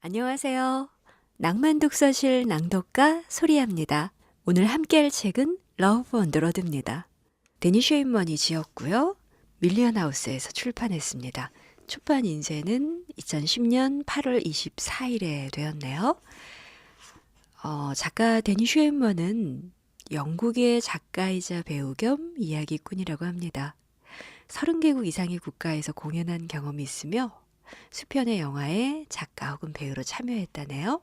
안녕하세요. 낭만 독서실 낭독가 소리합니다. 오늘 함께할 책은 러브 언더 러드입니다. 데니 쉐인먼이 지었고요. 밀리언 하우스에서 출판했습니다. 출판 인쇄는 2010년 8월 24일에 되었네요. 작가 데니 쉐인먼은 영국의 작가이자 배우 겸 이야기꾼이라고 합니다. 30개국 이상의 국가에서 공연한 경험이 있으며 수편의 영화에 작가 혹은 배우로 참여했다네요.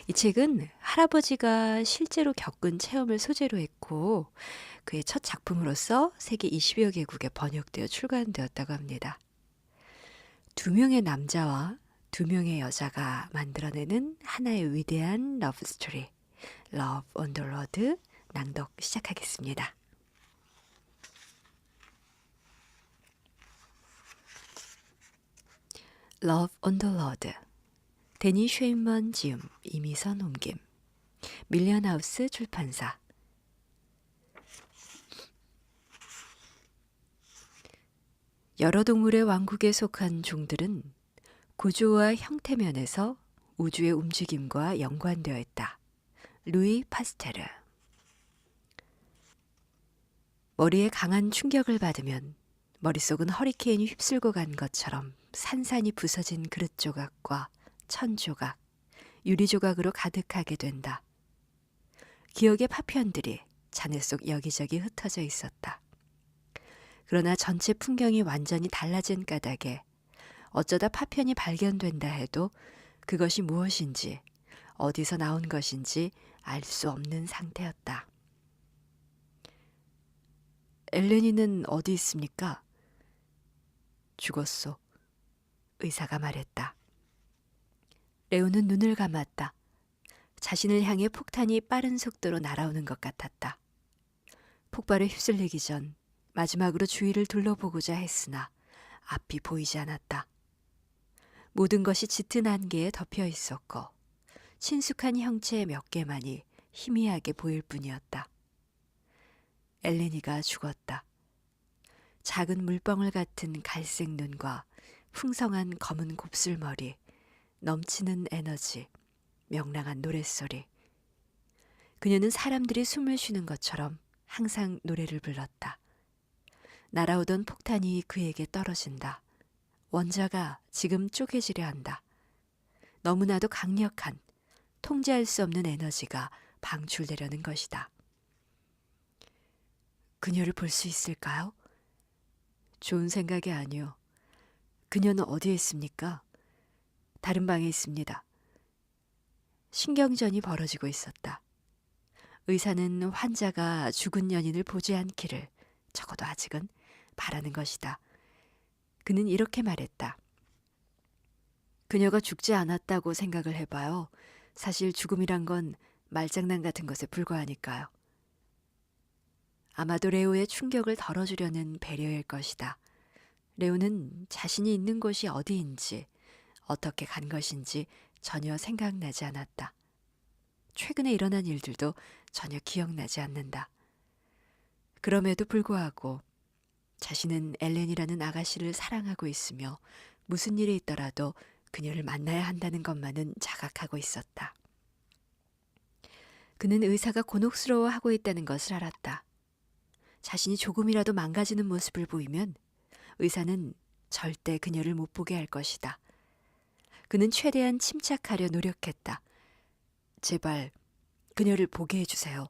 이 책은 할아버지가 실제로 겪은 체험을 소재로 했고 그의 첫 작품으로서 세계 20여 개국에 번역되어 출간되었다고 합니다. 두 명의 남자와 두 명의 여자가 만들어내는 하나의 위대한 러브 스토리, 러브 온 더 로드 낭독 시작하겠습니다. 러브 온 더 로드 데니 쉐인먼 지음, 이미선 옮김, 밀리언 하우스 출판사. 여러 동물의 왕국에 속한 종들은 구조와 형태면에서 우주의 움직임과 연관되어 있다. 루이 파스테르. 머리에 강한 충격을 받으면 머릿속은 허리케인이 휩쓸고 간 것처럼 산산이 부서진 그릇 조각과 천 조각, 유리 조각으로 가득하게 된다. 기억의 파편들이 잔해 속 여기저기 흩어져 있었다. 그러나 전체 풍경이 완전히 달라진 까닭에 어쩌다 파편이 발견된다 해도 그것이 무엇인지, 어디서 나온 것인지 알 수 없는 상태였다. 엘레니는 어디 있습니까? 죽었소. 의사가 말했다. 레오는 눈을 감았다. 자신을 향해 폭탄이 빠른 속도로 날아오는 것 같았다. 폭발에 휩쓸리기 전 마지막으로 주위를 둘러보고자 했으나 앞이 보이지 않았다. 모든 것이 짙은 안개에 덮여 있었고 친숙한 형체 몇 개만이 희미하게 보일 뿐이었다. 엘레니가 죽었다. 작은 물방울 같은 갈색 눈과 풍성한 검은 곱슬머리, 넘치는 에너지, 명랑한 노랫소리. 그녀는 사람들이 숨을 쉬는 것처럼 항상 노래를 불렀다. 날아오던 폭탄이 그에게 떨어진다. 원자가 지금 쪼개지려 한다. 너무나도 강력한, 통제할 수 없는 에너지가 방출되려는 것이다. 그녀를 볼 수 있을까요? 좋은 생각이 아니오. 그녀는 어디에 있습니까? 다른 방에 있습니다. 신경전이 벌어지고 있었다. 의사는 환자가 죽은 연인을 보지 않기를 적어도 아직은 바라는 것이다. 그는 이렇게 말했다. 그녀가 죽지 않았다고 생각을 해봐요. 사실 죽음이란 건 말장난 같은 것에 불과하니까요. 아마도 레오의 충격을 덜어주려는 배려일 것이다. 레오는 자신이 있는 곳이 어디인지, 어떻게 간 것인지 전혀 생각나지 않았다. 최근에 일어난 일들도 전혀 기억나지 않는다. 그럼에도 불구하고 자신은 엘렌이라는 아가씨를 사랑하고 있으며 무슨 일이 있더라도 그녀를 만나야 한다는 것만은 자각하고 있었다. 그는 의사가 곤혹스러워하고 있다는 것을 알았다. 자신이 조금이라도 망가지는 모습을 보이면 의사는 절대 그녀를 못 보게 할 것이다. 그는 최대한 침착하려 노력했다. 제발 그녀를 보게 해주세요.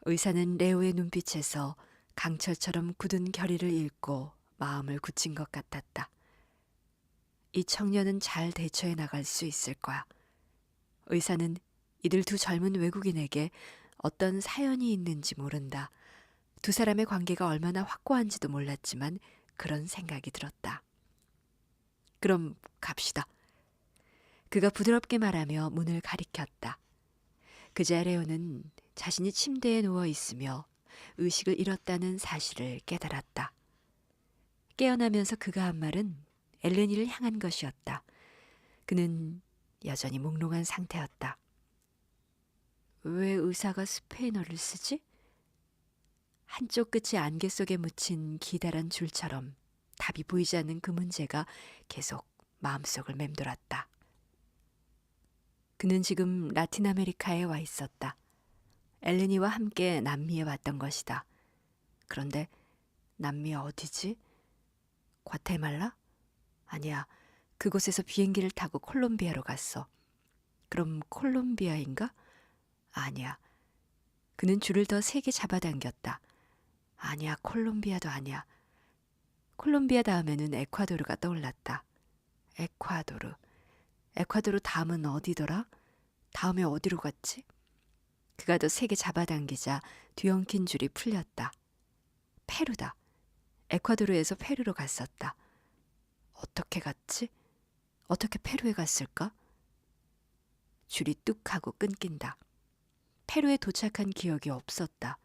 의사는 레오의 눈빛에서 강철처럼 굳은 결의를 읽고 마음을 굳힌 것 같았다. 이 청년은 잘 대처해 나갈 수 있을 거야. 의사는 이들 두 젊은 외국인에게 어떤 사연이 있는지 모른다. 두 사람의 관계가 얼마나 확고한지도 몰랐지만 그런 생각이 들었다. 그럼 갑시다. 그가 부드럽게 말하며 문을 가리켰다. 그자 레오는 자신이 침대에 누워 있으며 의식을 잃었다는 사실을 깨달았다. 깨어나면서 그가 한 말은 엘레니를 향한 것이었다. 그는 여전히 몽롱한 상태였다. 왜 의사가 스페인어를 쓰지? 한쪽 끝이 안개 속에 묻힌 기다란 줄처럼 답이 보이지 않는 그 문제가 계속 마음속을 맴돌았다. 그는 지금 라틴 아메리카에 와 있었다. 엘레니와 함께 남미에 왔던 것이다. 그런데 남미 어디지? 과테말라? 아니야. 그곳에서 비행기를 타고 콜롬비아로 갔어. 그럼 콜롬비아인가? 아니야. 그는 줄을 더 세게 잡아당겼다. 아니야. 콜롬비아도 아니야. 콜롬비아 다음에는 에콰도르가 떠올랐다. 에콰도르. 에콰도르 다음은 어디더라? 다음에 어디로 갔지? 그가 더 세게 잡아당기자 뒤엉킨 줄이 풀렸다. 페루다. 에콰도르에서 페루로 갔었다. 어떻게 갔지? 어떻게 페루에 갔을까? 줄이 뚝 하고 끊긴다. 페루에 도착한 기억이 없었다.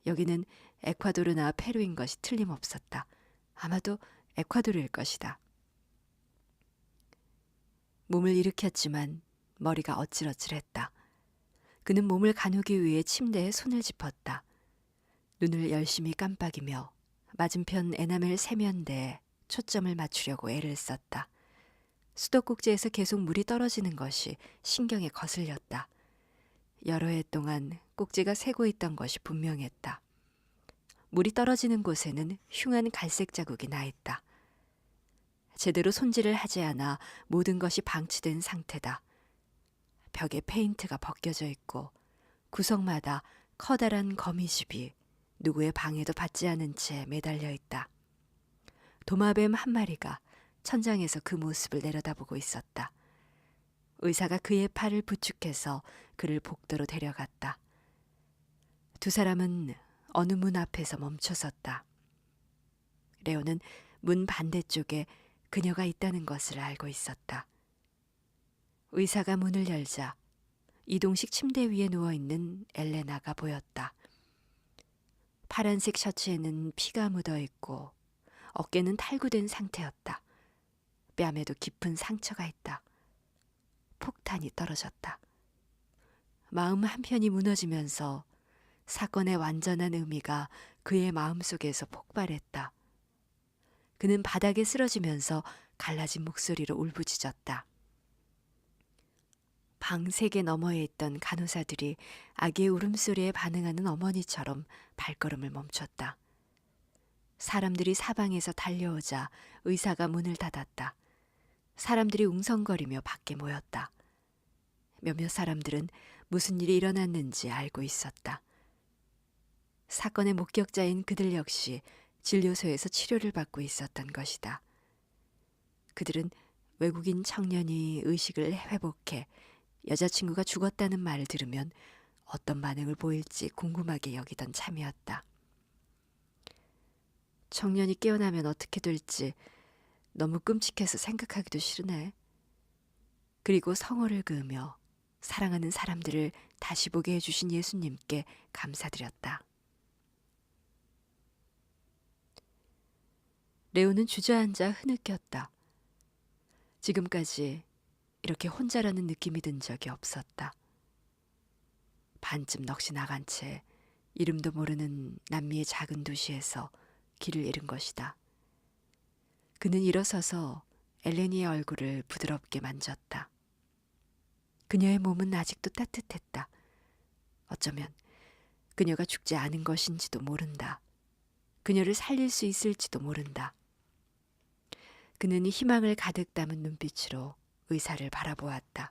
여기는 에콰도르나 페루인 것이 틀림없었다. 아마도 에콰도르일 것이다. 몸을 일으켰지만 머리가 어질어질했다. 그는 몸을 가누기 위해 침대에 손을 짚었다. 눈을 열심히 깜빡이며 맞은편 에나멜 세면대에 초점을 맞추려고 애를 썼다. 수도꼭지에서 계속 물이 떨어지는 것이 신경에 거슬렸다. 여러 해 동안 꼭지가 새고 있던 것이 분명했다. 물이 떨어지는 곳에는 흉한 갈색 자국이 나 있다. 제대로 손질을 하지 않아 모든 것이 방치된 상태다. 벽에 페인트가 벗겨져 있고 구석마다 커다란 거미집이 누구의 방해도 받지 않은 채 매달려 있다. 도마뱀 한 마리가 천장에서 그 모습을 내려다보고 있었다. 의사가 그의 팔을 부축해서 그를 복도로 데려갔다. 두 사람은 어느 문 앞에서 멈춰섰다. 레오는 문 반대쪽에 그녀가 있다는 것을 알고 있었다. 의사가 문을 열자 이동식 침대 위에 누워있는 엘레나가 보였다. 파란색 셔츠에는 피가 묻어 있고 어깨는 탈구된 상태였다. 뺨에도 깊은 상처가 있다. 폭탄이 떨어졌다. 마음 한편이 무너지면서 사건의 완전한 의미가 그의 마음속에서 폭발했다. 그는 바닥에 쓰러지면서 갈라진 목소리로 울부짖었다. 방 3개 너머에 있던 간호사들이 아기의 울음소리에 반응하는 어머니처럼 발걸음을 멈췄다. 사람들이 사방에서 달려오자 의사가 문을 닫았다. 사람들이 웅성거리며 밖에 모였다. 몇몇 사람들은 무슨 일이 일어났는지 알고 있었다. 사건의 목격자인 그들 역시 진료소에서 치료를 받고 있었던 것이다. 그들은 외국인 청년이 의식을 회복해 여자친구가 죽었다는 말을 들으면 어떤 반응을 보일지 궁금하게 여기던 참이었다. 청년이 깨어나면 어떻게 될지 너무 끔찍해서 생각하기도 싫으네. 그리고 성호를 그으며 사랑하는 사람들을 다시 보게 해주신 예수님께 감사드렸다. 레오는 주저앉아 흐느꼈다. 지금까지 이렇게 혼자라는 느낌이 든 적이 없었다. 반쯤 넋이 나간 채 이름도 모르는 남미의 작은 도시에서 길을 잃은 것이다. 그는 일어서서 엘레니의 얼굴을 부드럽게 만졌다. 그녀의 몸은 아직도 따뜻했다. 어쩌면 그녀가 죽지 않은 것인지도 모른다. 그녀를 살릴 수 있을지도 모른다. 그는 희망을 가득 담은 눈빛으로 의사를 바라보았다.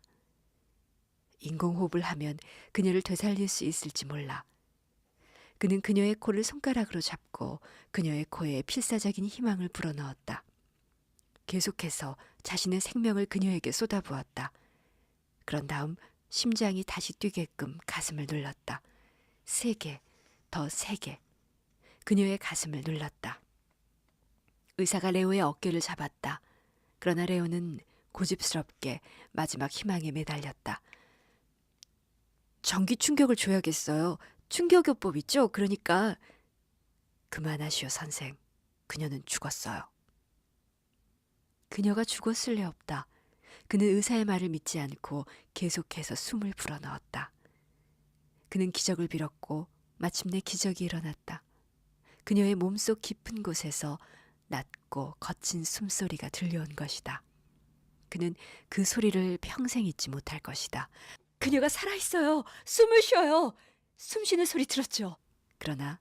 인공호흡을 하면 그녀를 되살릴 수 있을지 몰라. 그는 그녀의 코를 손가락으로 잡고 그녀의 코에 필사적인 희망을 불어넣었다. 계속해서 자신의 생명을 그녀에게 쏟아부었다. 그런 다음 심장이 다시 뛰게끔 가슴을 눌렀다. 3개, 더 3개. 그녀의 가슴을 눌렀다. 의사가 레오의 어깨를 잡았다. 그러나 레오는 고집스럽게 마지막 희망에 매달렸다. 전기 충격을 줘야겠어요. 충격요법 있죠? 그러니까. 그만하시오, 선생. 그녀는 죽었어요. 그녀가 죽었을 리 없다. 그는 의사의 말을 믿지 않고 계속해서 숨을 불어넣었다. 그는 기적을 빌었고 마침내 기적이 일어났다. 그녀의 몸속 깊은 곳에서 낮고 거친 숨소리가 들려온 것이다. 그는 그 소리를 평생 잊지 못할 것이다. 그녀가 살아있어요. 숨을 쉬어요. 숨 쉬는 소리 들었죠. 그러나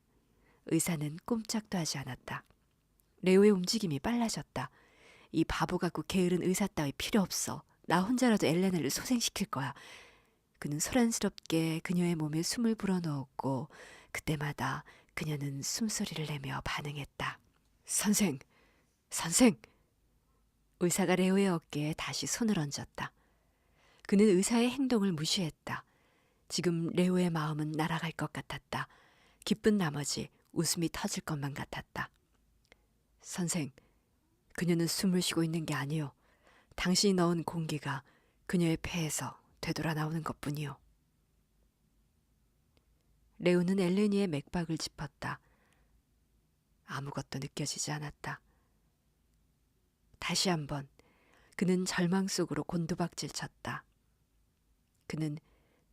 의사는 꼼짝도 하지 않았다. 레오의 움직임이 빨라졌다. 이 바보 같고 게으른 의사 따위 필요 없어. 나 혼자라도 엘레나를 소생시킬 거야. 그는 소란스럽게 그녀의 몸에 숨을 불어넣었고 그때마다 그녀는 숨소리를 내며 반응했다. 선생! 선생! 의사가 레오의 어깨에 다시 손을 얹었다. 그는 의사의 행동을 무시했다. 지금 레오의 마음은 날아갈 것 같았다. 기쁜 나머지 웃음이 터질 것만 같았다. 선생, 그녀는 숨을 쉬고 있는 게 아니요. 당신이 넣은 공기가 그녀의 폐에서 되돌아 나오는 것뿐이요. 레오는 엘레니의 맥박을 짚었다. 아무것도 느껴지지 않았다. 다시 한번 그는 절망 속으로 곤두박질 쳤다. 그는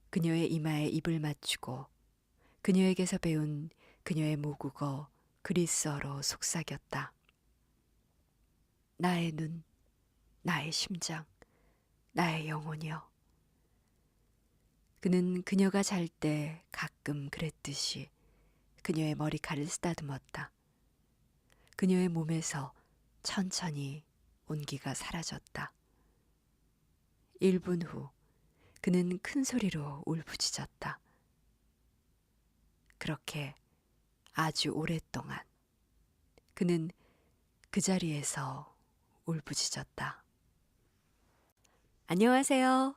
그녀의 이마에 입을 맞추고 그녀에게서 배운 그녀의 모국어 그리스어로 속삭였다. 나의 눈, 나의 심장, 나의 영혼이여. 그는 그녀가 잘 때 가끔 그랬듯이 그녀의 머리칼을 쓰다듬었다. 그녀의 몸에서 천천히 온기가 사라졌다. 1분 후 그는 큰 소리로 울부짖었다. 그렇게 아주 오랫동안 그는 그 자리에서 울부짖었다. 안녕하세요.